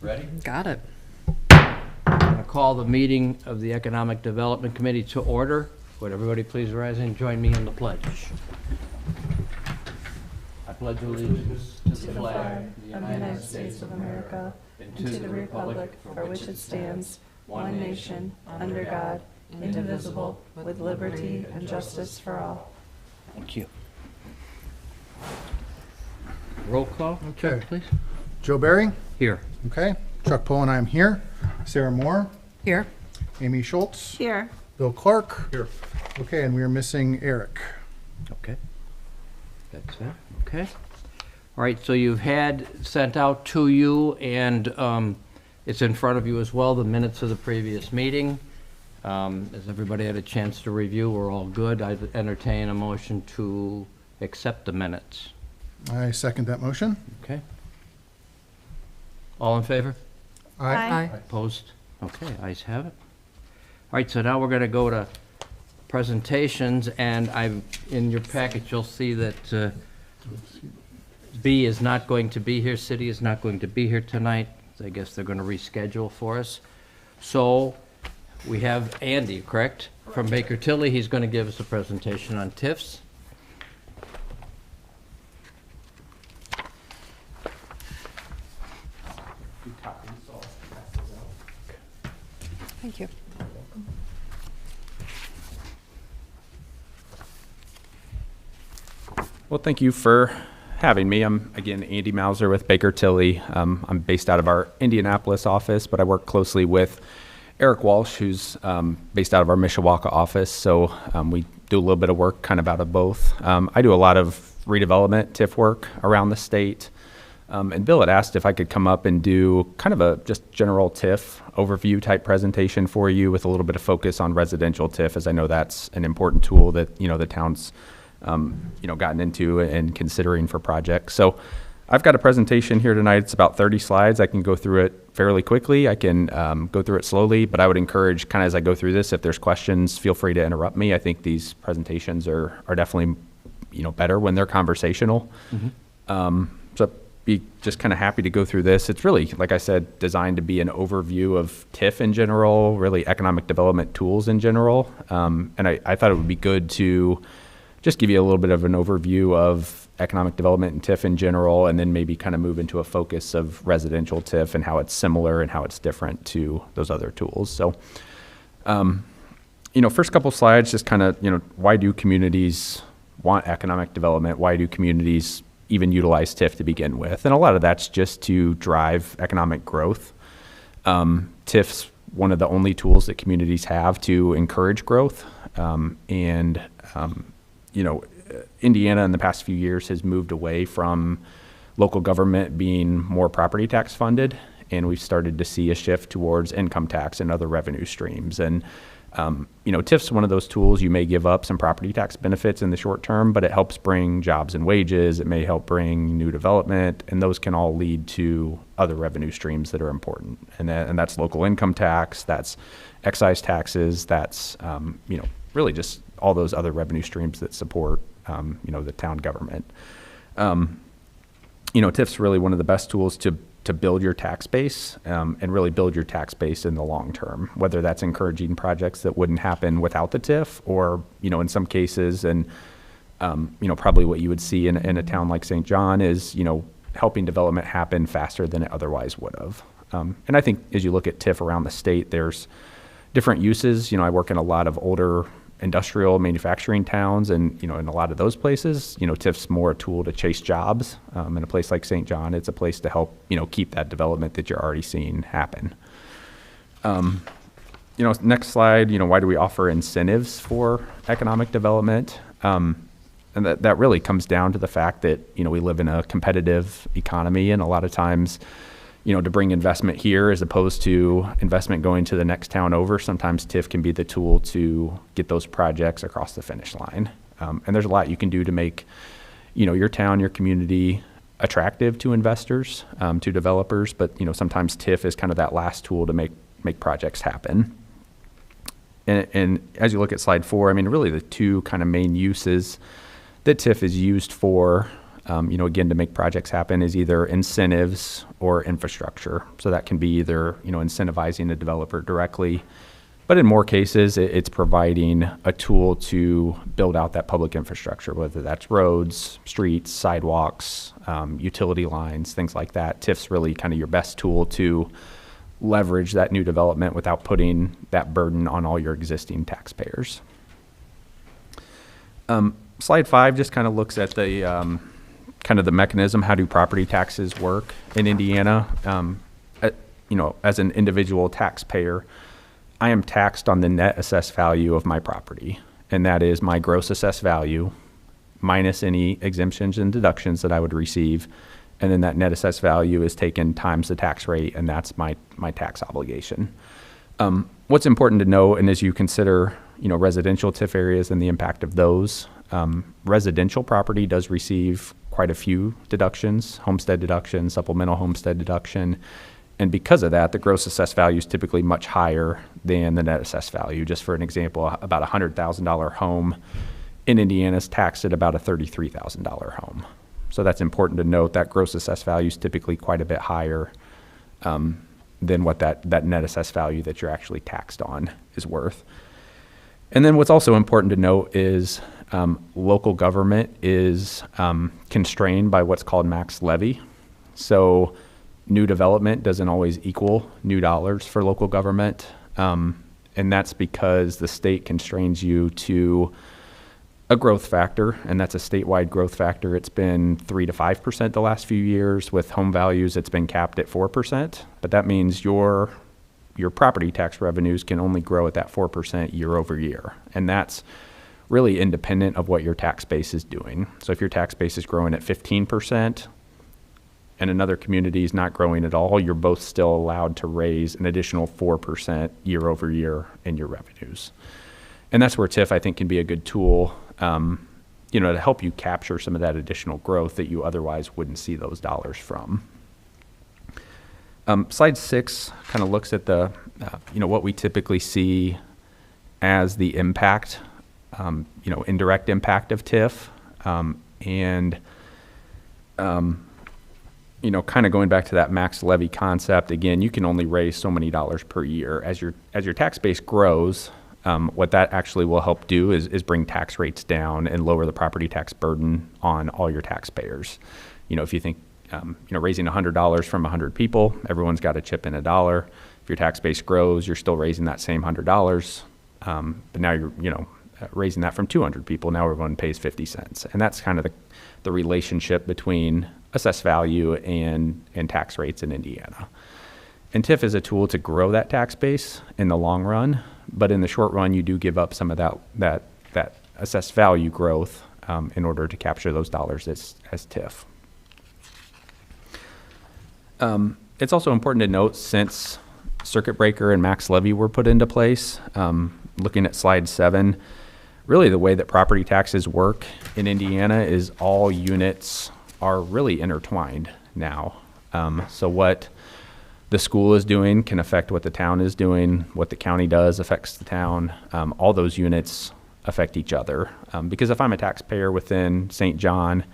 Ready? Got it. I'm going to call the meeting of the Economic Development Committee to order. Would everybody please rise and join me in the pledge? I pledge allegiance to the flag of the United States of America and to the republic for which it stands, one nation, under God, indivisible, with liberty and justice for all. Thank you. Roll call, Okay. please. Joe Barry, Here. okay. Chuck Poe and I am here. Sarah Moore, Here. Amy Schultz, Here. Bill Clark. Here. Okay, and we are missing Eric. Okay. That's it, okay. All right, so you've had sent out to you, and it's in front of you as well, the minutes of the previous meeting. Has everybody had a chance to review? We're all good. I'd entertain a motion to accept the minutes. I second that motion. Okay. All in favor? Aye. Opposed? Okay, ayes have it. All right, so now we're going to go to presentations, and in your package, you'll see that B is not going to be here, City is not going to be here tonight. I guess they're going to reschedule for us. So we have Andy, correct? From Baker Tilly. He's going to give us a presentation on TIFs. Thank you. Well, thank you for having me. I'm, again, Andy Mauser with Baker Tilly. I'm based out of our Indianapolis office, but I work closely with Eric Walsh, who's based out of our Mishawaka office. So we do a little bit of work kind of out of both. I do a lot of redevelopment TIF work around the state. And Bill had asked if I could come up and do kind of a just general TIF overview type presentation for you with a little bit of focus on residential TIF, as I know that's an important tool that, the town's gotten into and considering for projects. So I've got a presentation here tonight. It's about 30 slides. I can go through it fairly quickly. I can go through it slowly, but I would encourage kind of as I go through this, if there's questions, feel free to interrupt me. I think these presentations are definitely, better when they're conversational. So be just kind of happy to go through this. It's really, like I said, designed to be an overview of TIF in general, really economic development tools in general. And I thought it would be good to just give you a little bit of an overview of economic development and TIF in general, and then maybe kind of move into a focus of residential TIF and how it's similar and how it's different to those other tools. So, first couple slides, just kind of, why do communities want economic development? Why do communities even utilize TIF to begin with? And a lot of that's just to drive economic growth. TIF's one of the only tools that communities have to encourage growth. Indiana in the past few years has moved away from local government being more property tax funded, and we've started to see a shift towards income tax and other revenue streams. And TIF's one of those tools. You may give up some property tax benefits in the short term, but it helps bring jobs and wages. It may help bring new development, and those can all lead to other revenue streams that are important. And that's local income tax, that's excise taxes, that's really just all those other revenue streams that support the town government. TIF's really one of the best tools to build your tax base and really build your tax base in the long term, whether that's encouraging projects that wouldn't happen without the TIF, or, in some cases, and, probably what you would see in a town like St. John is, helping development happen faster than it otherwise would have. And I think as you look at TIF around the state, there's different uses. I work in a lot of older industrial manufacturing towns, and in a lot of those places, TIF's more a tool to chase jobs. In a place like St. John, it's a place to help keep that development that you're already seeing happen. Next slide. Why do we offer incentives for economic development? And that really comes down to the fact that we live in a competitive economy, and a lot of times, to bring investment here as opposed to investment going to the next town over, sometimes TIF can be the tool to get those projects across the finish line. And there's a lot you can do to make, your town, your community attractive to investors, to developers. But, sometimes TIF is kind of that last tool to make projects happen. And as you look at slide 4, really the two kind of main uses that TIF is used for again, to make projects happen is either incentives or infrastructure. So that can be either, incentivizing the developer directly, but in more cases, it's providing a tool to build out that public infrastructure, whether that's roads, streets, sidewalks, utility lines, things like that. TIF's really kind of your best tool to leverage that new development without putting that burden on all your existing taxpayers. Slide 5 just kind of looks at the kind of the mechanism. How do property taxes work in Indiana? As an individual taxpayer, I am taxed on the net assessed value of my property, and that is my gross assessed value minus any exemptions and deductions that I would receive, and then that net assessed value is taken times the tax rate, and that's my tax obligation. What's important to know, and as you consider residential TIF areas and the impact of those, residential property does receive quite a few deductions: homestead deduction, supplemental homestead deduction. And because of that, the gross assessed value is typically much higher than the net assessed value. Just for an example, about a $100,000 home in Indiana is taxed at about a $33,000 home. So that's important to note. That gross assessed value is typically quite a bit higher than what that net assessed value that you're actually taxed on is worth. And then what's also important to note is local government is constrained by what's called max levy. So new development doesn't always equal new dollars for local government. And that's because the state constrains you to a growth factor, and that's a statewide growth factor. It's been 3 to 5% the last few years. With home values, it's been capped at 4%. But that means your property tax revenues can only grow at that 4% year over year. And that's really independent of what your tax base is doing. So if your tax base is growing at 15%, and another community is not growing at all, you're both still allowed to raise an additional 4% year over year in your revenues. And that's where TIF, I think, can be a good tool, to help you capture some of that additional growth that you otherwise wouldn't see those dollars from. Slide 6 kind of looks at the, what we typically see as the impact, indirect impact of TIF, kind of going back to that max levy concept, again, you can only raise so many dollars per year. As your tax base grows, what that actually will help do is bring tax rates down and lower the property tax burden on all your taxpayers. If you think, raising $100 from 100 people, everyone's got to chip in $1. If your tax base grows, you're still raising that same $100, but now you're, raising that from 200 people. Now everyone pays 50 cents. And that's kind of the relationship between assessed value and tax rates in Indiana. And TIF is a tool to grow that tax base in the long run, but in the short run, you do give up some of that assessed value growth in order to capture those dollars as TIF. It's also important to note, since circuit breaker and max levy were put into place, looking at slide 7, really the way that property taxes work in Indiana is all units are really intertwined now. So what the school is doing can affect what the town is doing. What the county does affects the town. All those units affect each other. Because if I'm a taxpayer within St. John,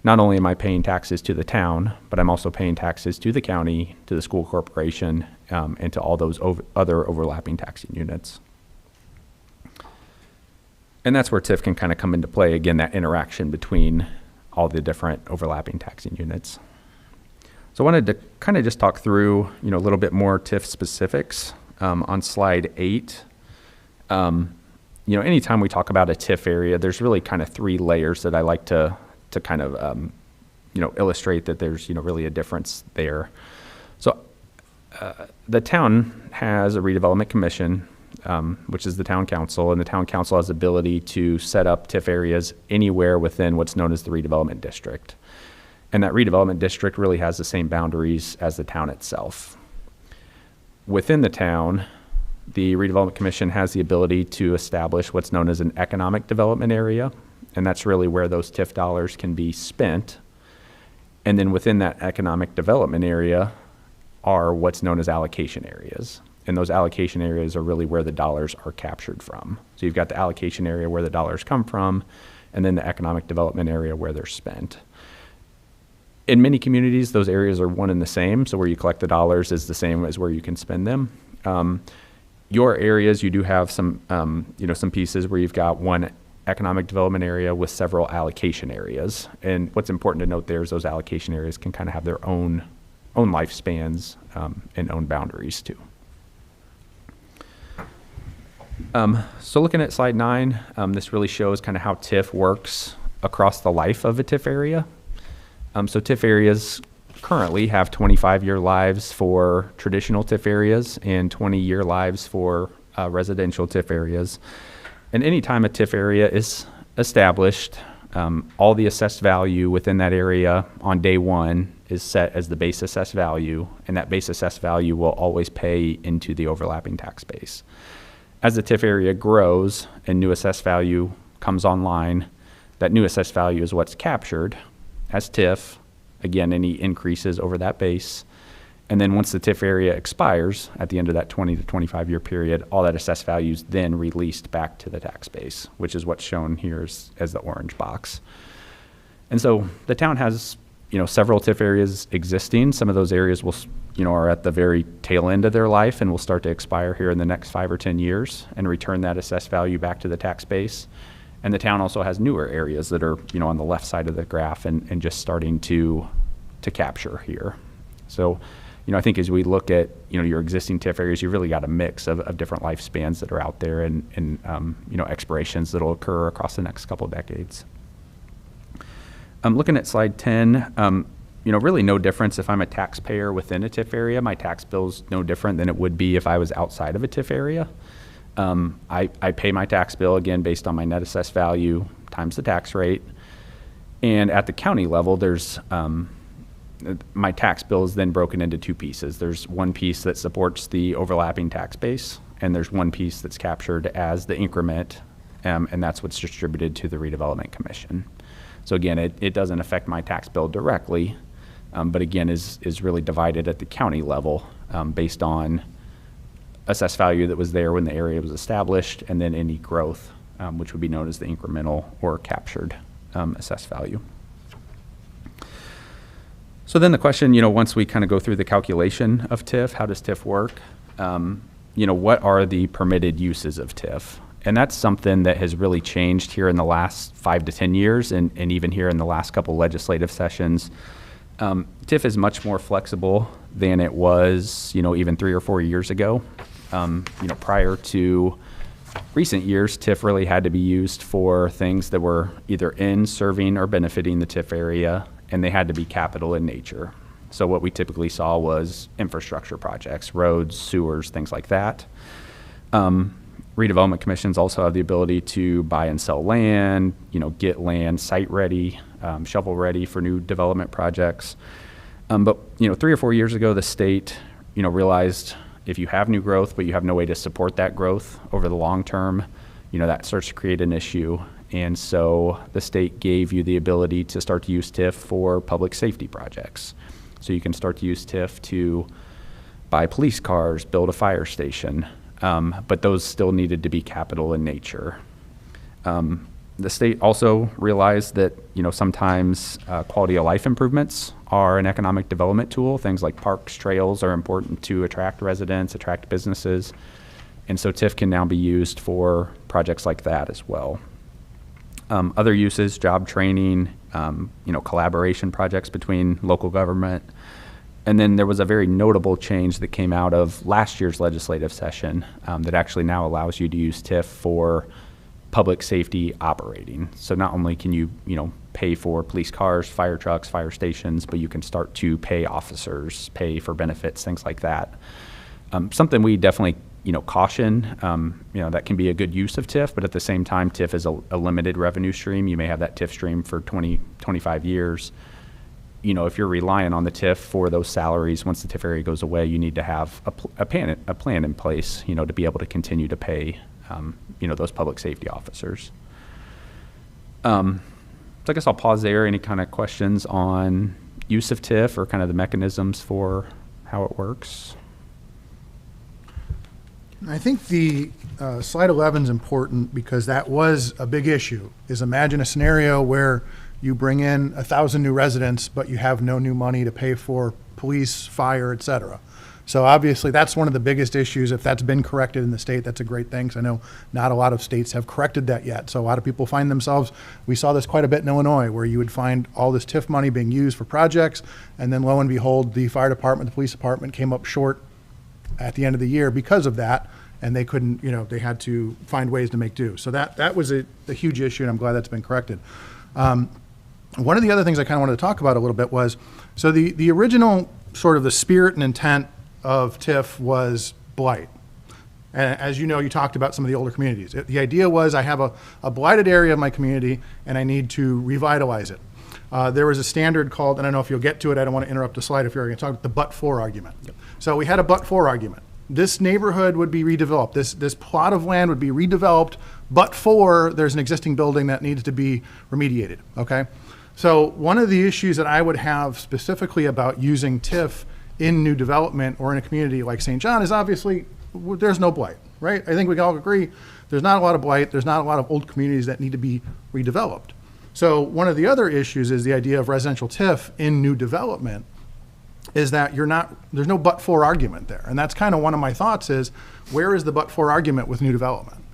not only am I paying taxes to the town, but I'm also paying taxes to the county, to the school corporation, and to all those other overlapping taxing units. And that's where TIF can kind of come into play, again, that interaction between all the different overlapping taxing units. So I wanted to kind of just talk through, a little bit more TIF specifics on slide 8. Anytime we talk about a TIF area, there's really kind of 3 layers that I like to kind of, illustrate that there's, really a difference there. So the town has a redevelopment commission, which is the town council, and the town council has the ability to set up TIF areas anywhere within what's known as the redevelopment district. And that redevelopment district really has the same boundaries as the town itself. Within the town, the redevelopment commission has the ability to establish what's known as an economic development area, and that's really where those TIF dollars can be spent. And then within that economic development area are what's known as allocation areas. And those allocation areas are really where the dollars are captured from. So you've got the allocation area where the dollars come from, and then the economic development area where they're spent. In many communities, those areas are one and the same. So where you collect the dollars is the same as where you can spend them. Your areas, you do have some, some pieces where you've got one economic development area with several allocation areas. And what's important to note there is those allocation areas can kind of have their own lifespans and own boundaries too. So looking at slide 9, this really shows kind of how TIF works across the life of a TIF area. So TIF areas currently have 25-year lives for traditional TIF areas and 20-year lives for residential TIF areas. And anytime a TIF area is established, all the assessed value within that area on day one is set as the base assessed value, and that base assessed value will always pay into the overlapping tax base. As the TIF area grows and new assessed value comes online, that new assessed value is what's captured as TIF. Again, any increases over that base. And then once the TIF area expires at the end of that 20 to 25 year period, all that assessed value is then released back to the tax base, which is what's shown here as the orange box. And so the town has, several TIF areas existing. Some of those areas will, are at the very tail end of their life and will start to expire here in the next 5 or 10 years and return that assessed value back to the tax base. And the town also has newer areas that are, on the left side of the graph and just starting to capture here. So, I think as we look at, your existing TIF areas, you really got a mix of different lifespans that are out there and expirations that will occur across the next couple of decades. Looking at slide 10, really no difference if I'm a taxpayer within a TIF area. My tax bill's no different than it would be if I was outside of a TIF area. I pay my tax bill, again, based on my net assessed value times the tax rate. And at the county level, there's my tax bill is then broken into 2 pieces. There's one piece that supports the overlapping tax base, and there's one piece that's captured as the increment, and that's what's distributed to the Redevelopment Commission. So again, it doesn't affect my tax bill directly, but again, is really divided at the county level based on assessed value that was there when the area was established, and then any growth, which would be known as the incremental or captured assessed value. So then the question, once we kind of go through the calculation of TIF, how does TIF work? What are the permitted uses of TIF? And that's something that has really changed here in the last 5 to 10 years and even here in the last couple legislative sessions. TIF is much more flexible than it was, even 3 or 4 years ago. Prior to recent years, TIF really had to be used for things that were either in, serving, or benefiting the TIF area, and they had to be capital in nature. So what we typically saw was infrastructure projects, roads, sewers, things like that. Redevelopment commissions also have the ability to buy and sell land, get land site ready, shovel ready for new development projects. But 3 or 4 years ago, the state, realized if you have new growth, but you have no way to support that growth over the long term, that starts to create an issue. And so the state gave you the ability to start to use TIF for public safety projects. So you can start to use TIF to buy police cars, build a fire station, but those still needed to be capital in nature. The state also realized that, sometimes quality of life improvements are an economic development tool. Things like parks, trails are important to attract residents, attract businesses. And so TIF can now be used for projects like that as well. Other uses, job training, collaboration projects between local government. And then there was a very notable change that came out of last year's legislative session that actually now allows you to use TIF for public safety operating. So not only can you, pay for police cars, fire trucks, fire stations, but you can start to pay officers, pay for benefits, things like that. Something we definitely caution, that can be a good use of TIF, but at the same time, TIF is a limited revenue stream. You may have that TIF stream for 20, 25 years. If you're relying on the TIF for those salaries, once the TIF area goes away, you need to have a plan in place, to be able to continue to pay, those public safety officers. So I guess I'll pause there. Any kind of questions on use of TIF or kind of the mechanisms for how it works? I think the slide 11 is important because that was a big issue. Is imagine a scenario where you bring in 1,000 new residents, but you have no new money to pay for police, fire, et cetera. So obviously, that's one of the biggest issues. If that's been corrected in the state, that's a great thing, 'cause I know not a lot of states have corrected that yet. So a lot of people find themselves, we saw this quite a bit in Illinois, where you would find all this TIF money being used for projects, and then lo and behold, the fire department, the police department came up short at the end of the year because of that, and they couldn't, they had to find ways to make do. So that was a huge issue, and I'm glad that's been corrected. One of the other things I kind of wanted to talk about a little bit was, so the original sort of the spirit and intent of TIF was blight. And as you know, you talked about some of the older communities. The idea was I have a blighted area of my community and I need to revitalize it. There was a standard called, and I don't know if you'll get to it, I don't want to interrupt the slide if you're going to talk about the but-for argument. Yep. So we had a but-for argument. This neighborhood would be redeveloped. This plot of land would be redeveloped, but for there's an existing building that needs to be remediated, okay? So one of the issues that I would have specifically about using TIF in new development or in a community like St. John is obviously there's no blight, right? I think we can all agree there's not a lot of blight. There's not a lot of old communities that need to be redeveloped. So one of the other issues is the idea of residential TIF in new development is that there's no but-for argument there. And that's kind of one of my thoughts is, where is the but-for argument with new development?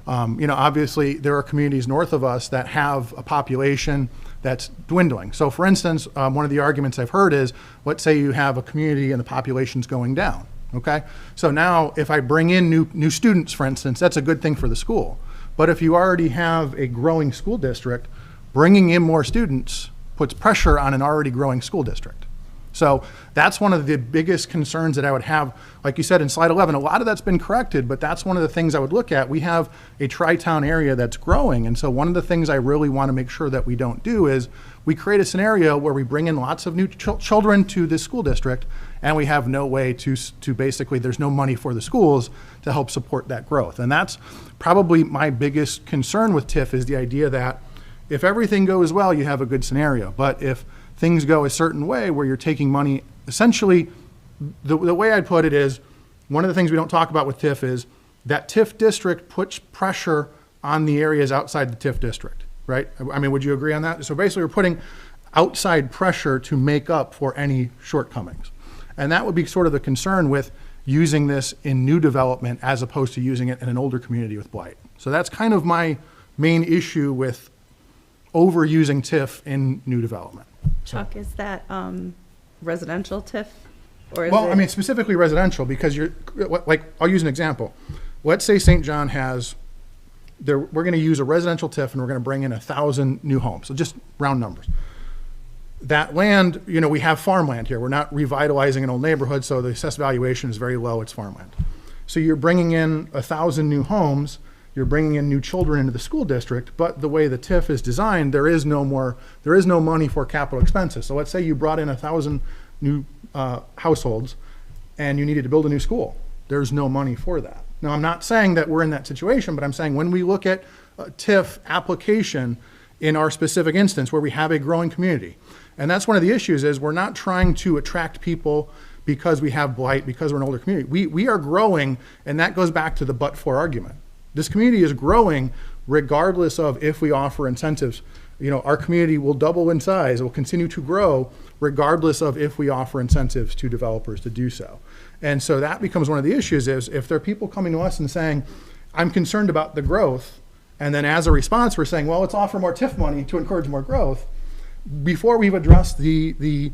Obviously there are communities north of us that have a population that's dwindling. So for instance, one of the arguments I've heard is, let's say you have a community and the population's going down, okay? So now if I bring in new students, for instance, that's a good thing for the school. But if you already have a growing school district, bringing in more students puts pressure on an already growing school district. So that's one of the biggest concerns that I would have. Like you said in slide 11, a lot of that's been corrected, but that's one of the things I would look at. We have a tri-town area that's growing, and so one of the things I really want to make sure that we don't do is we create a scenario where we bring in lots of new children to this school district, and we have no way to basically, there's no money for the schools to help support that growth. And that's probably my biggest concern with TIF, is the idea that if everything goes well, you have a good scenario. But if things go a certain way where you're taking money, essentially, the way I'd put it is, one of the things we don't talk about with TIF is that TIF district puts pressure on the areas outside the TIF district, right? I mean, would you agree on that? So basically, we're putting outside pressure to make up for any shortcomings. And that would be sort of the concern with using this in new development as opposed to using it in an older community with blight. So that's kind of my main issue with overusing TIF in new development. Chuck, is that residential TIF? Or is Well, it? I mean, specifically residential, because I'll use an example. Let's say St. John we're going to use a residential TIF and we're going to bring in 1,000 new homes. So just round numbers. That land, we have farmland here. We're not revitalizing an old neighborhood, so the assessed valuation is very low. It's farmland. So you're bringing in 1,000 new homes. You're bringing in new children into the school district, but the way the TIF is designed, there is no money for capital expenses. So let's say you brought in 1,000 new households and you needed to build a new school. There's no money for that. Now, I'm not saying that we're in that situation, but I'm saying when we look at a TIF application in our specific instance where we have a growing community, and that's one of the issues is we're not trying to attract people because we have blight, because we're an older community. We are growing, and that goes back to the but-for argument. This community is growing regardless of if we offer incentives. Our community will double in size, it will continue to grow regardless of if we offer incentives to developers to do so. And so that becomes one of the issues is if there are people coming to us and saying, I'm concerned about the growth, and then as a response, we're saying, well, let's offer more TIF money to encourage more growth. Before we've addressed the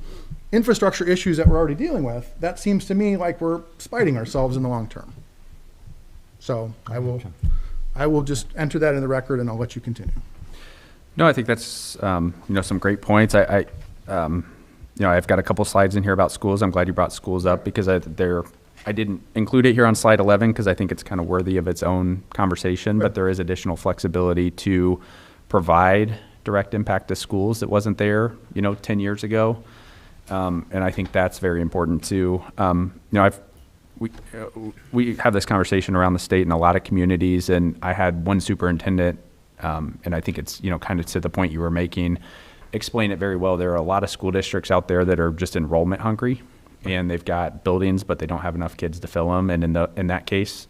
infrastructure issues that we're already dealing with, that seems to me like we're spiting ourselves in the long term. So I will just enter that in the record, and I'll let you continue. No, I think that's some great points. I've got a couple slides in here about schools. I'm glad you brought schools up because I didn't include it here on slide 11 because I think it's kind of worthy of its own conversation. Right. But there is additional flexibility to provide direct impact to schools that wasn't there 10 years ago, and I think that's very important too. We have this conversation around the state in a lot of communities, and I had one superintendent, and I think it's kind of to the point you were making, explain it very well. There are a lot of school districts out there that are just enrollment hungry, and they've got buildings, but they don't have enough kids to fill them. And in that case,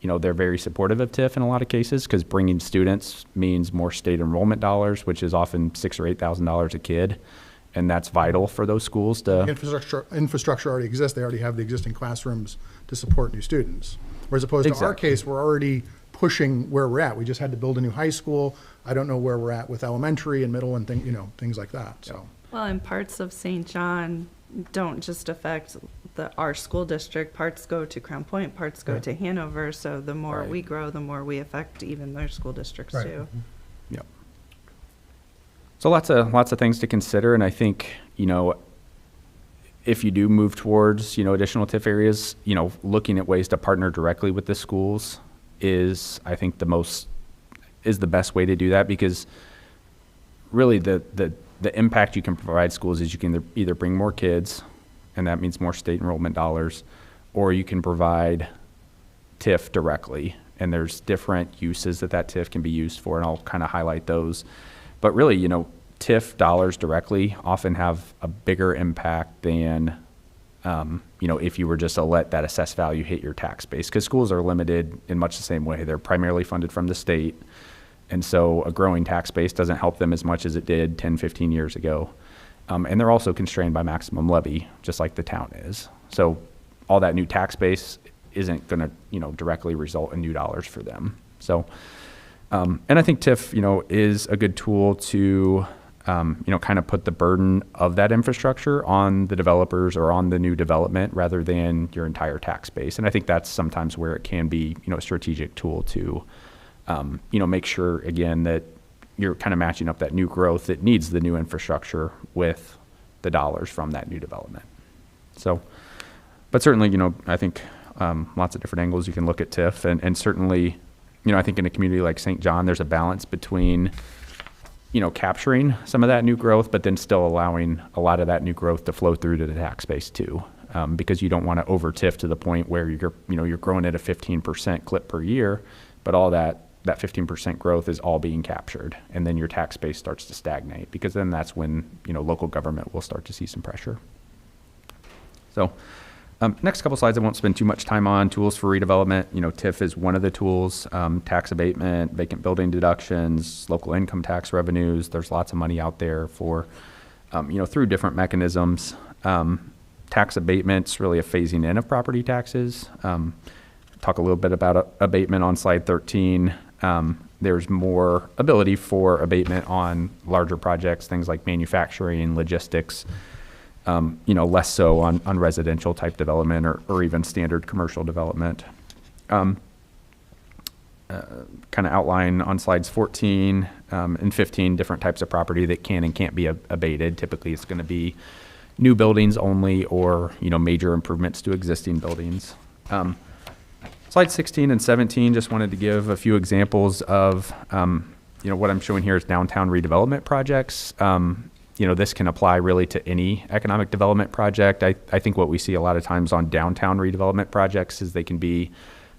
they're very supportive of TIF in a lot of cases because bringing students means more state enrollment dollars, which is often $6,000 or $8,000 a kid. And that's vital for those schools to. Infrastructure already exists. They already have the existing classrooms to support new students. Whereas opposed to our Exactly. case, we're already pushing where we're at. We just had to build a new high school. I don't know where we're at with elementary and middle and things like that, so. Well, and parts of St. John don't just affect our school district. Parts go to Crown Point, parts go Right. to Hanover. So the more Right. we grow, the more we affect even their school districts Right. too. Yep. So lots of things to consider, and I think, if you do move towards, additional TIF areas, looking at ways to partner directly with the schools is, I think, the best way to do that, because really the impact you can provide schools is you can either bring more kids, and that means more state enrollment dollars, or you can provide TIF directly, and there's different uses that TIF can be used for, and I'll kind of highlight those. But really, TIF dollars directly often have a bigger impact than, if you were just to let that assessed value hit your tax base, because schools are limited in much the same way. They're primarily funded from the state, and so a growing tax base doesn't help them as much as it did 10, 15 years ago. And they're also constrained by maximum levy, just like the town is. So all that new tax base isn't going to, directly result in new dollars for them. So, and I think TIF, is a good tool to, kind of put the burden of that infrastructure on the developers or on the new development rather than your entire tax base. And I think that's sometimes where it can be, a strategic tool to, make sure, again, that you're kind of matching up that new growth that needs the new infrastructure with the dollars from that new development. So, but certainly, I think lots of different angles you can look at TIF, and certainly, I think in a community like St. John, there's a balance between, capturing some of that new growth, but then still allowing a lot of that new growth to flow through to the tax base too, because you don't want to over TIF to the point where you're growing at a 15% clip per year, but all that 15% growth is all being captured, and then your tax base starts to stagnate, because then that's when local government will start to see some pressure. So. Next couple slides I won't spend too much time on. Tools for redevelopment. TIF is one of the tools. Tax abatement, vacant building deductions, local income tax revenues. There's lots of money out there for, through different mechanisms. Tax abatement's really a phasing in of property taxes. Talk a little bit about abatement on slide 13. There's more ability for abatement on larger projects, things like manufacturing, logistics. Less so on residential type development or even standard commercial development. Kind of outline on slides 14 and 15 different types of property that can and can't be abated. Typically, it's going to be new buildings only, or major improvements to existing buildings. Slide 16 and 17, just wanted to give a few examples of what I'm showing here is downtown redevelopment projects. This can apply really to any economic development project. I think what we see a lot of times on downtown redevelopment projects is they can be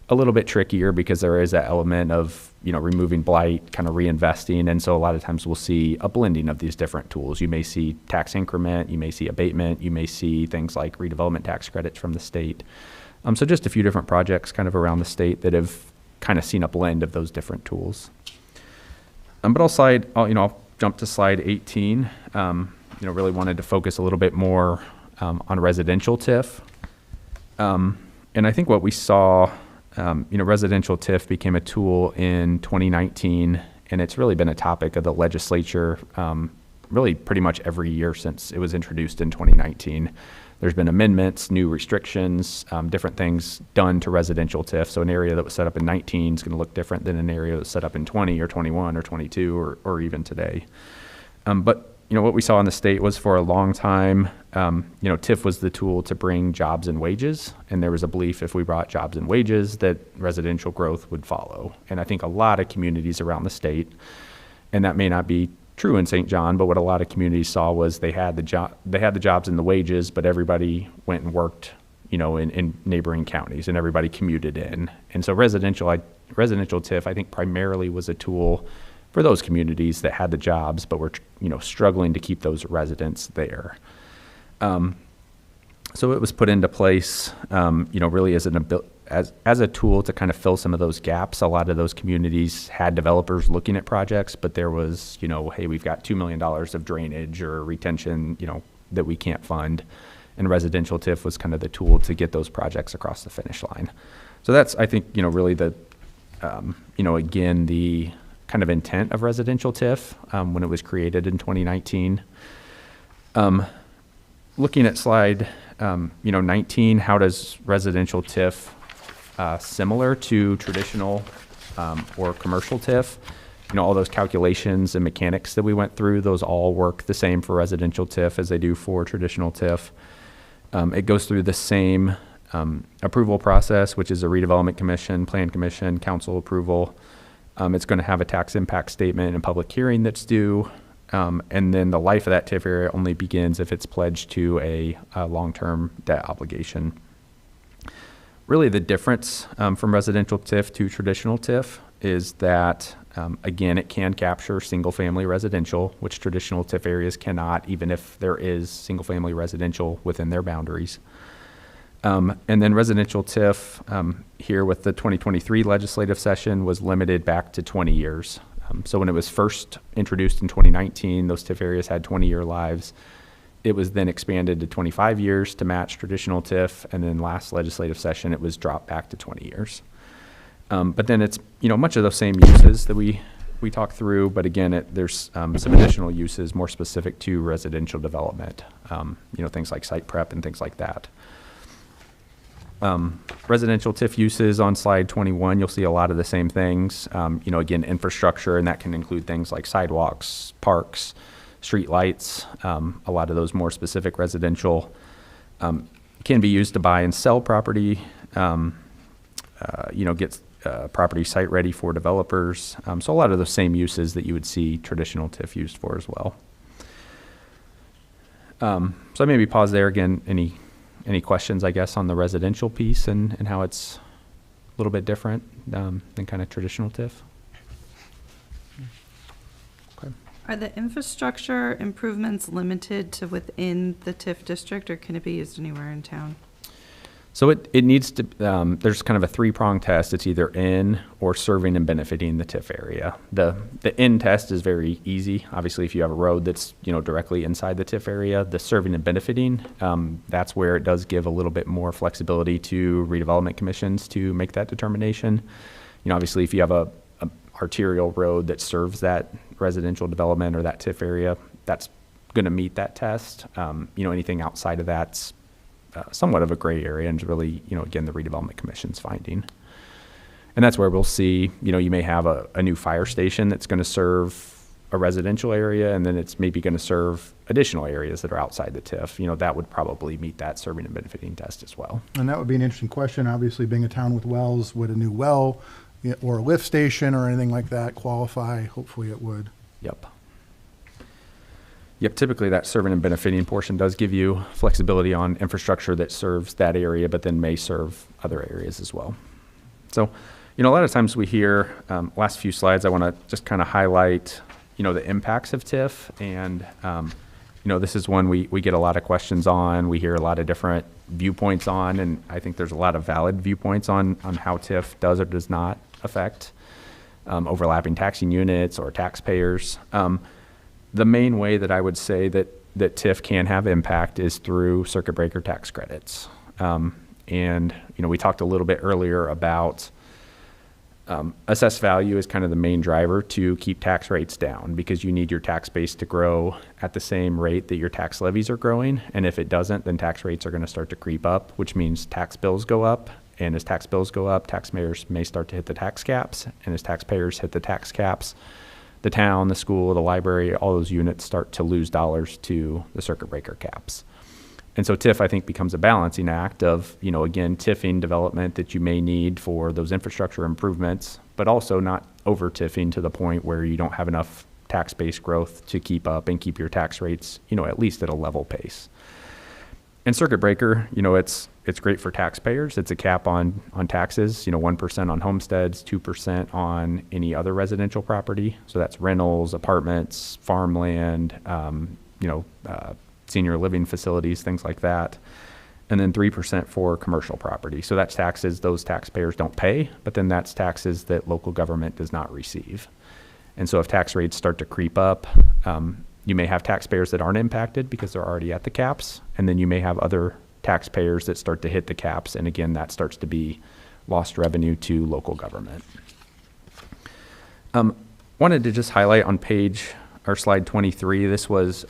a little bit trickier because there is that element of, removing blight, kind of reinvesting. And so a lot of times we'll see a blending of these different tools. You may see tax increment, you may see abatement, you may see things like redevelopment tax credits from the state. So just a few different projects kind of around the state that have kind of seen a blend of those different tools. But I'll jump to slide 18. Really wanted to focus a little bit more on residential TIF. And I think what we saw, residential TIF became a tool in 2019, and it's really been a topic of the legislature really pretty much every year since it was introduced in 2019. There's been amendments, new restrictions, different things done to residential TIF. So an area that was set up in 19 is going to look different than an area that's set up in 20 or 21 or 22 or even today. But what we saw in the state was for a long time, TIF was the tool to bring jobs and wages. And there was a belief if we brought jobs and wages that residential growth would follow. And I think a lot of communities around the state, and that may not be true in St. John, but what a lot of communities saw was they had the jobs and the wages, but everybody went and worked, in neighboring counties, and everybody commuted in. And so residential TIF, I think, primarily was a tool for those communities that had the jobs, but were, struggling to keep those residents there. So it was put into place, really as a tool to kind of fill some of those gaps. A lot of those communities had developers looking at projects, but there was, hey, we've got $2 million of drainage or retention, that we can't fund. And residential TIF was kind of the tool to get those projects across the finish line. So that's, I think, really the, again, the kind of intent of residential TIF when it was created in 2019. Looking at slide 19, how does residential TIF similar to traditional or commercial TIF? All those calculations and mechanics that we went through, those all work the same for residential TIF as they do for traditional TIF. It goes through the same approval process, which is a redevelopment commission, plan commission, council approval. It's going to have a tax impact statement and public hearing that's due. And then the life of that TIF area only begins if it's pledged to a long-term debt obligation. Really the difference from residential TIF to traditional TIF is that, again, it can capture single-family residential, which traditional TIF areas cannot, even if there is single-family residential within their boundaries. And then residential TIF here with the 2023 legislative session was limited back to 20 years. So when it was first introduced in 2019, those TIF areas had 20-year lives. It was then expanded to 25 years to match traditional TIF, and then last legislative session, it was dropped back to 20 years. But then it's, much of those same uses that we talked through, but again, there's some additional uses more specific to residential development, things like site prep and things like that. Residential TIF uses on slide 21, you'll see a lot of the same things. Again, infrastructure, and that can include things like sidewalks, parks, street lights. A lot of those more specific residential can be used to buy and sell property, get property site ready for developers. So a lot of the same uses that you would see traditional TIF used for as well. So I maybe pause there again. Any questions, I guess, on the residential piece and how it's a little bit different than kind of traditional TIF? Okay. Are the infrastructure improvements limited to within the TIF district, or can it be used anywhere in town? So it needs to, there's kind of a three-prong test. It's either in or serving and benefiting the TIF area. The in test is very easy. Obviously, if you have a road that's, directly inside the TIF area, the serving and benefiting, that's where it does give a little bit more flexibility to redevelopment commissions to make that determination. Obviously, if you have a arterial road that serves that residential development or that TIF area, that's going to meet that test. Anything outside of that's somewhat of a gray area, and really, again, the redevelopment commission's finding. And that's where we'll see, you may have a new fire station that's going to serve a residential area, and then it's maybe going to serve additional areas that are outside the TIF. That would probably meet that serving and benefiting test as well. And that would be an interesting question. Obviously, being a town with wells, would a new well or a lift station or anything like that qualify? Hopefully it would. Yep, typically that serving and benefiting portion does give you flexibility on infrastructure that serves that area, but then may serve other areas as well. So, a lot of times we hear, last few slides, I want to just kind of highlight, the impacts of TIF. And, this is one we get a lot of questions on. We hear a lot of different viewpoints on, and I think there's a lot of valid viewpoints on how TIF does or does not affect overlapping taxing units or taxpayers. The main way that I would say that TIF can have impact is through circuit breaker tax credits. And, we talked a little bit earlier about assessed value is kind of the main driver to keep tax rates down, because you need your tax base to grow at the same rate that your tax levies are growing. And if it doesn't, then tax rates are going to start to creep up, which means tax bills go up. And as tax bills go up, taxpayers may start to hit the tax caps. And as taxpayers hit the tax caps, the town, the school, the library, all those units start to lose dollars to the circuit breaker caps. And so TIF, I think, becomes a balancing act of, again, TIFing development that you may need for those infrastructure improvements, but also not over TIFing to the point where you don't have enough tax-based growth to keep up and keep your tax rates, at least at a level pace. And circuit breaker, it's great for taxpayers. It's a cap on taxes, 1% on homesteads, 2% on any other residential property. So that's rentals, apartments, farmland, senior living facilities, things like that. and then 3% for commercial property. So that's taxes those taxpayers don't pay, but then that's taxes that local government does not receive. And so if tax rates start to creep up, you may have taxpayers that aren't impacted because they're already at the caps, and then you may have other taxpayers that start to hit the caps, and again, that starts to be lost revenue to local government. Wanted to just highlight on slide 23, this was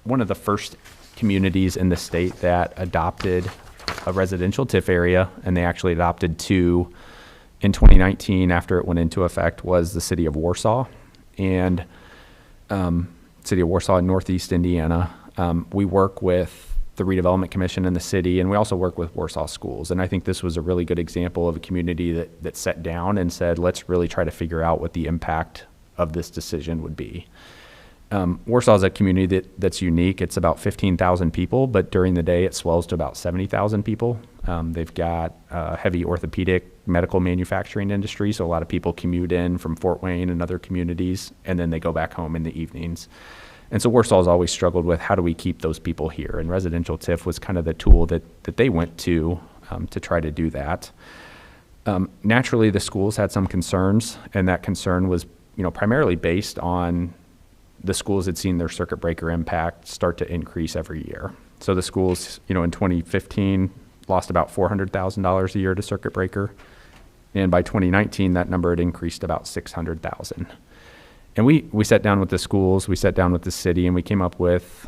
one of the first communities in the state that adopted a residential TIF area, and they actually adopted two in 2019 after it went into effect, was the city of Warsaw. And city of Warsaw in Northeast Indiana. We work with the Redevelopment Commission in the city, and we also work with Warsaw Schools. And I think this was a really good example of a community that sat down and said, let's really try to figure out what the impact of this decision would be. Warsaw is a community that's unique. It's about 15,000 people, but during the day it swells to about 70,000 people. They've got heavy orthopedic medical manufacturing industry, so a lot of people commute in from Fort Wayne and other communities, and then they go back home in the evenings. And so Warsaw has always struggled with how do we keep those people here, and residential TIF was kind of the tool that they went to try to do that. Naturally, the schools had some concerns, and that concern was primarily based on the schools had seen their circuit breaker impact start to increase every year. So the schools, in 2015, lost about $400,000 a year to circuit breaker. And by 2019, that number had increased about $600,000. And we sat down with the schools, we sat down with the city, and we came up with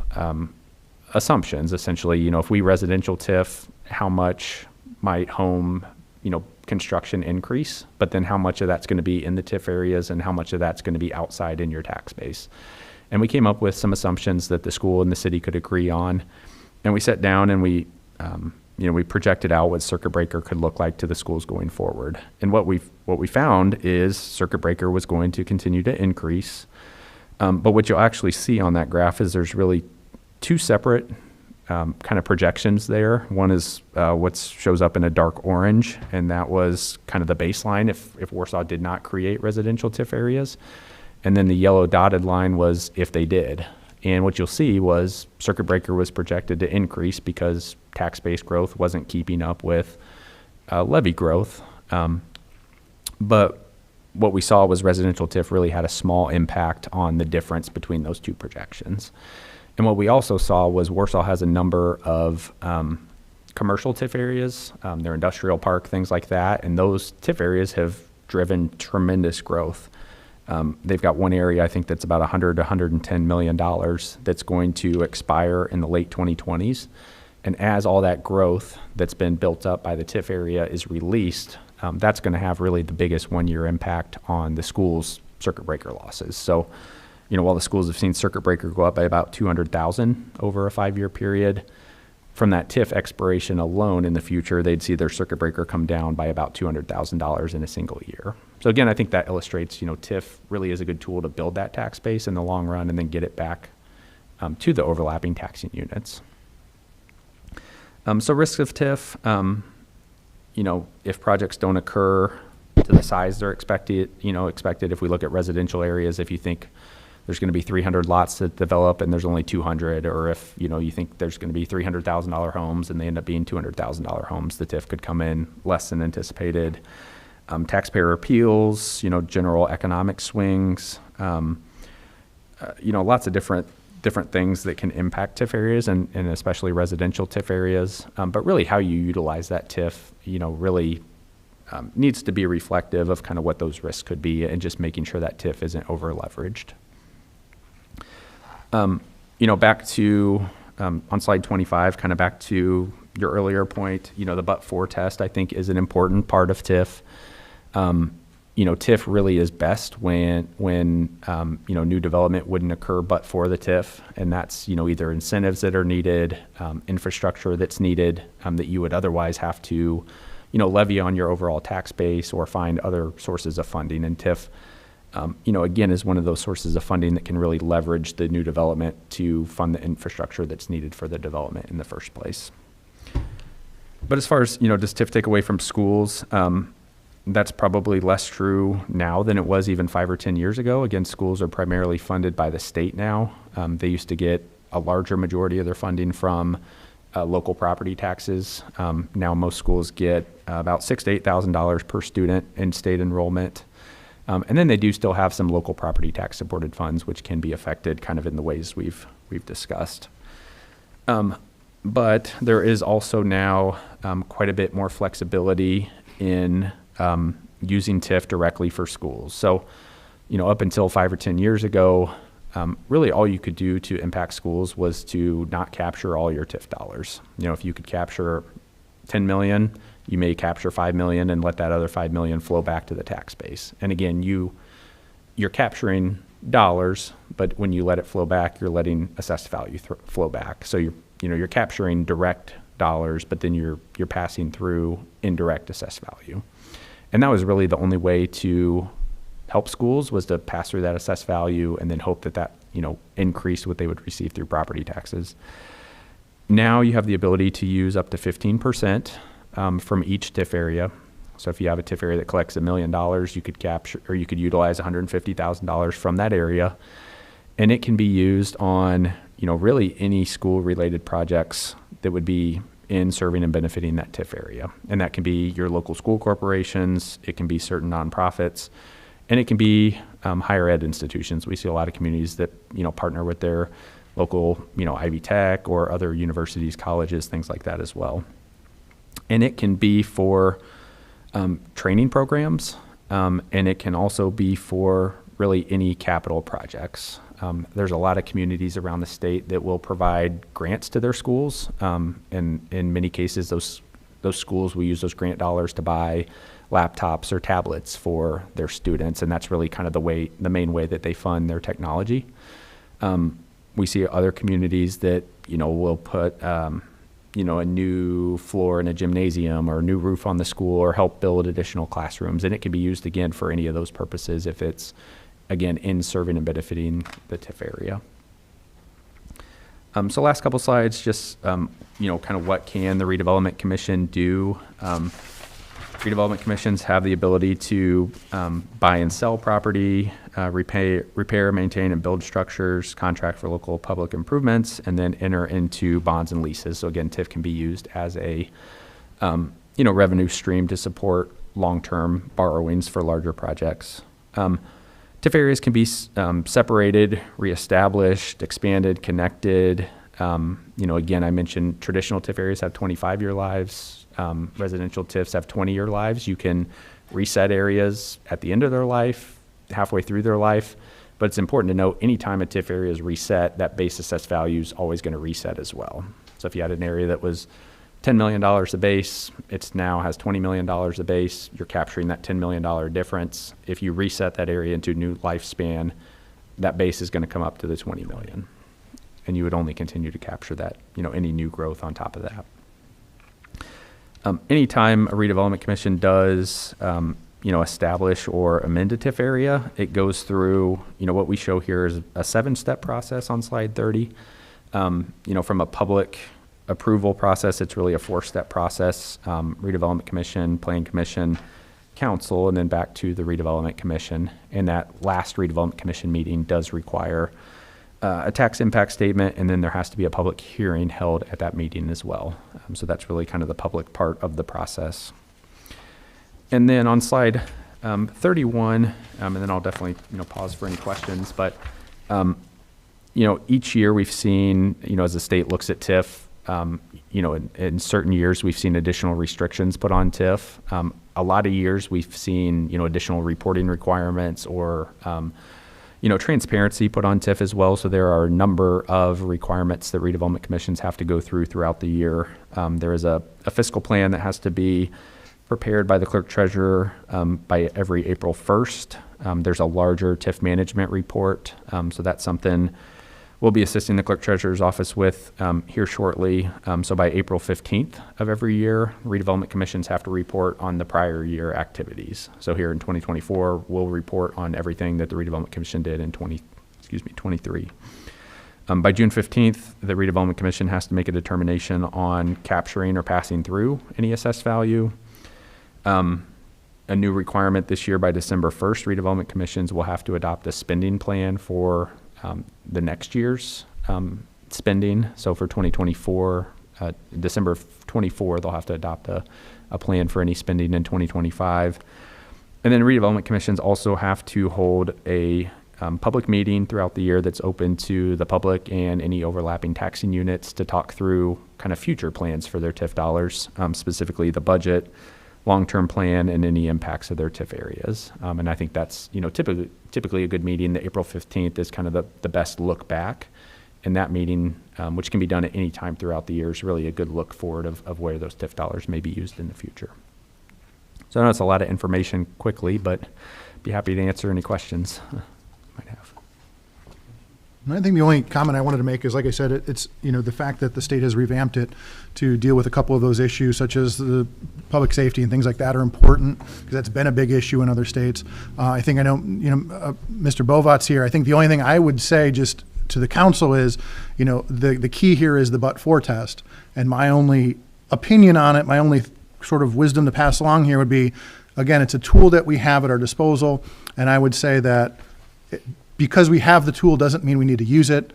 assumptions. Essentially, if we residential TIF, how much might home, construction increase, but then how much of that's going to be in the TIF areas and how much of that's going to be outside in your tax base. And we came up with some assumptions that the school and the city could agree on. And we sat down and we projected out what circuit breaker could look like to the schools going forward. And what we found is circuit breaker was going to continue to increase. But what you'll actually see on that graph is there's really two separate kind of projections there. One is what shows up in a dark orange, and that was kind of the baseline if Warsaw did not create residential TIF areas. And then the yellow dotted line was if they did. And what you'll see was circuit breaker was projected to increase because tax-based growth wasn't keeping up with levy growth. But what we saw was residential TIF really had a small impact on the difference between those two projections. And what we also saw was Warsaw has a number of commercial TIF areas, their industrial park, things like that. And those TIF areas have driven tremendous growth. They've got one area, I think, that's about $100 to $110 million that's going to expire in the late 2020s. And as all that growth that's been built up by the TIF area is released, that's going to have really the biggest one-year impact on the school's circuit breaker losses. So, while the schools have seen circuit breaker go up by about 200,000 over a 5-year period, from that TIF expiration alone in the future, they'd see their circuit breaker come down by about $200,000 in a single year. So again, I think that illustrates, TIF really is a good tool to build that tax base in the long run and then get it back to the overlapping taxing units. So risks of TIF, if projects don't occur to the size they're expected, if we look at residential areas, if you think there's going to be 300 lots that develop and there's only 200, or if you think there's going to be $300,000 homes and they end up being $200,000 homes, the TIF could come in less than anticipated. Taxpayer appeals, general economic swings, lots of different things that can impact TIF areas and especially residential TIF areas. But really how you utilize that TIF, really needs to be reflective of kind of what those risks could be and just making sure that TIF isn't over leveraged. Back to, on slide 25, kind of back to your earlier point, the but-for test, I think, is an important part of TIF. TIF really is best when new development wouldn't occur but for the TIF, and that's, either incentives that are needed, infrastructure that's needed, that you would otherwise have to, levy on your overall tax base or find other sources of funding. And TIF, again, is one of those sources of funding that can really leverage the new development to fund the infrastructure that's needed for the development in the first place. But as far as, does TIF take away from schools? That's probably less true now than it was even 5 or 10 years ago. Again, schools are primarily funded by the state now. They used to get a larger majority of their funding from local property taxes. Now most schools get about $6,000 to $8,000 per student in state enrollment. And then they do still have some local property tax supported funds, which can be affected kind of in the ways we've discussed. But there is also now quite a bit more flexibility in using TIF directly for schools. So, up until 5 or 10 years ago, really all you could do to impact schools was to not capture all your TIF dollars. If you could capture 10 million, you may capture 5 million and let that other 5 million flow back to the tax base. And again, you're capturing dollars, but when you let it flow back, you're letting assessed value flow back. So you're capturing direct dollars, but then you're passing through indirect assessed value. And that was really the only way to help schools, was to pass through that assessed value and then hope that increased what they would receive through property taxes. Now you have the ability to use up to 15% from each TIF area. So if you have a TIF area that collects $1 million, you could capture, or you could utilize $150,000 from that area, and it can be used on really any school related projects that would be in serving and benefiting that TIF area. And that can be your local school corporations, it can be certain nonprofits, and it can be higher ed institutions. We see a lot of communities that partner with their local Ivy Tech or other universities, colleges, things like that as well. And it can be for training programs, and it can also be for really any capital projects. There's a lot of communities around the state that will provide grants to their schools, and in many cases those schools will use those grant dollars to buy laptops or tablets for their students, and that's really kind of the main way that they fund their technology. We see other communities that will put a new floor in a gymnasium or a new roof on the school, or help build additional classrooms, and it can be used again for any of those purposes if it's again in serving and benefiting the TIF area. So last couple slides, just kind of what can the Redevelopment Commission do. Redevelopment commissions have the ability to buy and sell property, repair, maintain, and build structures, contract for local public improvements, and then enter into bonds and leases. So again, TIF can be used as a revenue stream to support long-term borrowings for larger projects. TIF areas can be separated, reestablished, expanded, connected. Again, I mentioned traditional TIF areas have 25-year lives. Residential TIFs have 20-year lives. You can reset areas at the end of their life, halfway through their life. But it's important to note, anytime a TIF area is reset, that base assessed value is always going to reset as well. So if you had an area that was $10 million a base, it now has $20 million a base, you're capturing that $10 million difference. If you reset that area into a new lifespan, that base is going to come up to the $20 million. And you would only continue to capture that, any new growth on top of that. Anytime a redevelopment commission does, establish or amend a TIF area, it goes through, what we show here is a 7-step process on slide 30. From a public approval process, it's really a 4-step process. Redevelopment commission, planning commission, council, and then back to the redevelopment commission. And that last redevelopment commission meeting does require a tax impact statement, and then there has to be a public hearing held at that meeting as well. So that's really kind of the public part of the process. And then on slide 31, and then I'll definitely pause for any questions, but each year we've seen, as the state looks at TIF, in certain years we've seen additional restrictions put on TIF. A lot of years we've seen additional reporting requirements or transparency put on TIF as well. So there are a number of requirements that redevelopment commissions have to go through throughout the year. There is a fiscal plan that has to be prepared by the clerk treasurer by every April 1st. There's a larger TIF management report. So that's something we'll be assisting the clerk treasurer's office with here shortly. So by April 15th of every year, redevelopment commissions have to report on the prior year activities. So here in 2024, we'll report on everything that the redevelopment commission did in 23. By June 15th, the redevelopment commission has to make a determination on capturing or passing through any assessed value. A new requirement this year, by December 1st, redevelopment commissions will have to adopt a spending plan for the next year's spending. So for 2024, December 24, they'll have to adopt a plan for any spending in 2025. And then redevelopment commissions also have to hold a public meeting throughout the year that's open to the public and any overlapping taxing units to talk through kind of future plans for their TIF dollars, specifically the budget, long-term plan, and any impacts of their TIF areas. And I think that's, typically a good meeting. The April 15th is kind of the best look back. And that meeting, which can be done at any time throughout the year, is really a good look forward of where those TIF dollars may be used in the future. So I know it's a lot of information quickly, but be happy to answer any questions you might have. And I think the only comment I wanted to make is, like I said, it's, the fact that the state has revamped it to deal with a couple of those issues, such as the public safety and things like that, are important, because that's been a big issue in other states. I think Mr. Bovat's here. I think the only thing I would say just to the council is, the key here is the but-for test. And my only opinion on it, my only sort of wisdom to pass along here would be, again, it's a tool that we have at our disposal. And I would say that because we have the tool doesn't mean we need to use it.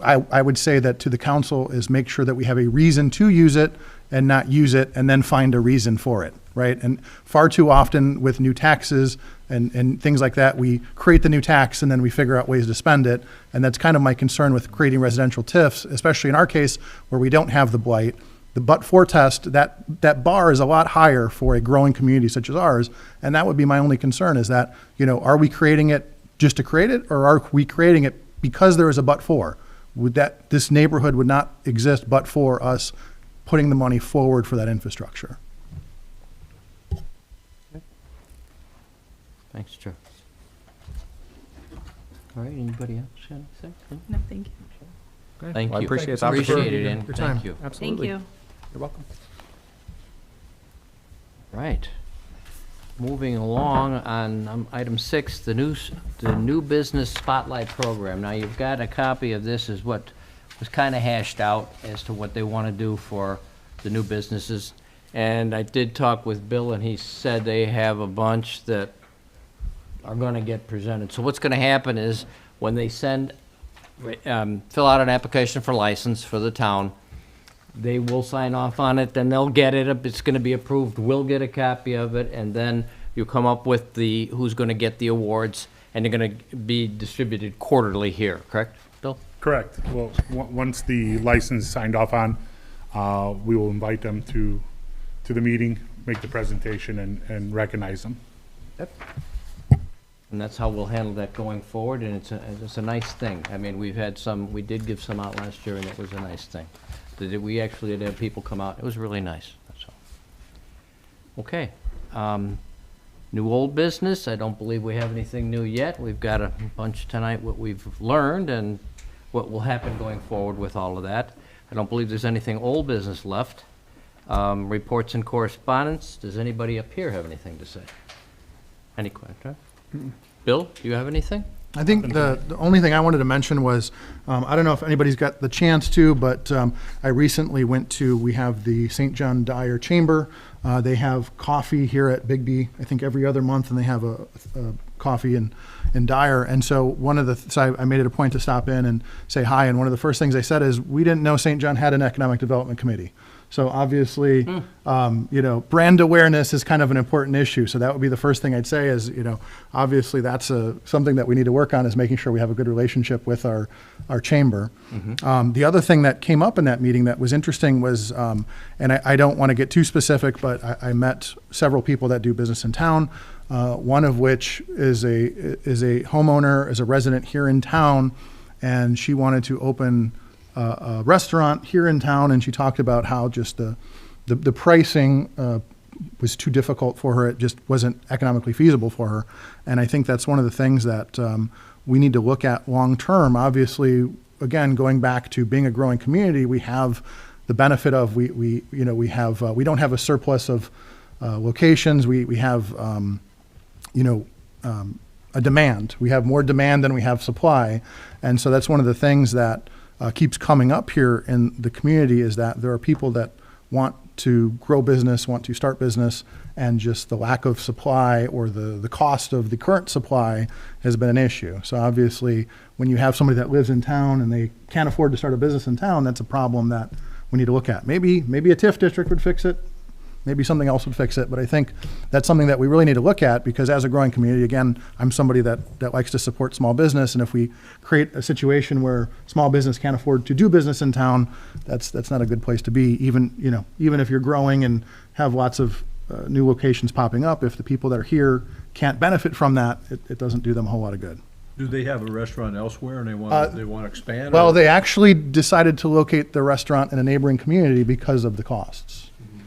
I would say that to the council is make sure that we have a reason to use it and not use it and then find a reason for it, right? And far too often with new taxes and things like that, we create the new tax and then we figure out ways to spend it. And that's kind of my concern with creating residential TIFs, especially in our case where we don't have the blight. The but-for test, that bar is a lot higher for a growing community such as ours. And that would be my only concern is that, are we creating it just to create it, or are we creating it because there is a but-for? This neighborhood would not exist but for us putting the money forward for that infrastructure. Thanks, Joe. All right, anybody else have anything? No? No, thank you. Thank Well, I you. appreciate the Appreciate opportunity. it, Ann. Your time. Thank you. Absolutely. Thank you. You're welcome. Right. Moving along on item 6, the new business spotlight program. Now, you've got a copy of this, is what was kind of hashed out as to what they want to do for the new businesses. And I did talk with Bill, and he said they have a bunch that are going to get presented. So what's going to happen is when they fill out an application for license for the town, they will sign off on it, then they'll get it, it's gonna be approved, we'll get a copy of it, and then you come up with who's gonna get the awards, and they're gonna be distributed quarterly here, correct, Bill? Correct. Well, once the license is signed off on, we will invite them to the meeting, make the presentation, and recognize them. And that's how we'll handle that going forward, and it's a nice thing. I mean, we did give some out last year, and it was a nice thing. We actually had people come out, it was really nice, that's all. Okay. New old business, I don't believe we have anything new yet. We've got a bunch tonight, what we've learned and what will happen going forward with all of that. I don't believe there's anything old business left. Reports and correspondence, does anybody up here have anything to say? Any questions? Bill, do you have anything? I think the only thing I wanted to mention was, I don't know if anybody's got the chance to, but I recently we have the St. John Dyer Chamber. They have coffee here at Bigby, I think every other month, and they have a coffee in Dyer. And so I made it a point to stop in and say hi. And one of the first things they said is, we didn't know St. John had an economic development committee. So obviously, brand awareness is kind of an important issue. So that would be the first thing I'd say is, obviously that's something that we need to work on, is making sure we have a good relationship with our chamber. The other thing that came up in that meeting that was interesting was, and I don't want to get too specific, but I met several people that do business in town. One of which is a homeowner, is a resident here in town, and she wanted to open a restaurant here in town, and she talked about how just the pricing was too difficult for her. It just wasn't economically feasible for her. And I think that's one of the things that we need to look at long term. Obviously, again, going back to being a growing community, we have the benefit of we don't have a surplus of locations. We have a demand. We have more demand than we have supply, and so that's one of the things that keeps coming up here in the community, is that there are people that want to grow business, want to start business, and just the lack of supply or the cost of the current supply has been an issue. So obviously, when you have somebody that lives in town and they can't afford to start a business in town, that's a problem that we need to look at. Maybe a TIF district would fix it. Maybe something else would fix it, but I think that's something that we really need to look at, because as a growing community, again, I'm somebody that likes to support small business, and if we create a situation where small business can't afford to do business in town, that's not a good place to be, even if you're growing and have lots of new locations popping up. If the people that are here can't benefit from that, it doesn't do them a whole lot of good. Do they have a restaurant elsewhere and they want to expand? Well, or- they actually decided to locate the restaurant in a neighboring community because of the costs.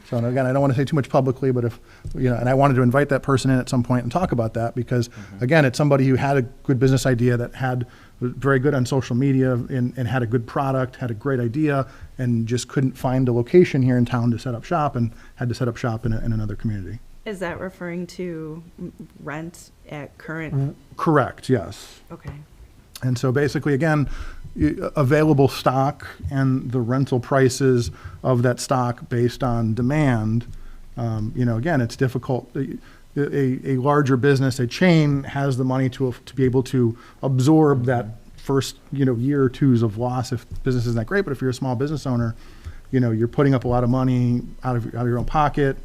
So and again, I don't want to say too much publicly, but if, and I wanted to invite that person in at some point and talk about that, because again, it's somebody who had a good business idea, that was very good on social media and had a good product, had a great idea, and just couldn't find a location here in town to set up shop, and had to set up shop in another community. Is that referring to rent at current? Correct, yes. Okay. And so basically, again, available stock and the rental prices of that stock based on demand, again, it's difficult. A larger business, a chain, has the money to be able to absorb that first, year or two's of loss if business isn't that great. But if you're a small business owner, you're putting up a lot of money out of your own pocket,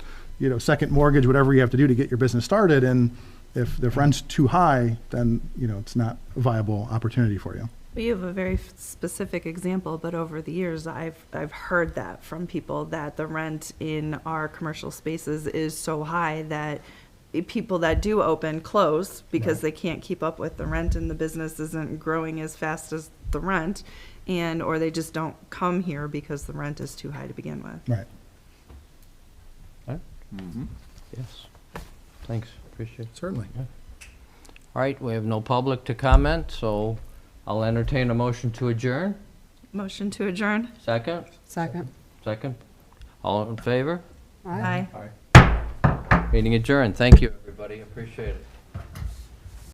second mortgage, whatever you have to do to get your business started. And if the rent's too high, then, it's not a viable opportunity for you. You have a very specific example, but over the years, I've heard that from people, that the rent in our commercial spaces is so high that people that do open close because they can't keep up with the rent, and the business isn't growing as fast as the rent, or they just don't come here because the rent is too high to begin with. Right. Yes. Thanks, appreciate it. Certainly. All right, we have no public to comment, so I'll entertain a motion to adjourn. Motion to adjourn? Second? Second. Second? All in favor? Aye. Meeting adjourned. Thank you, everybody. Appreciate it.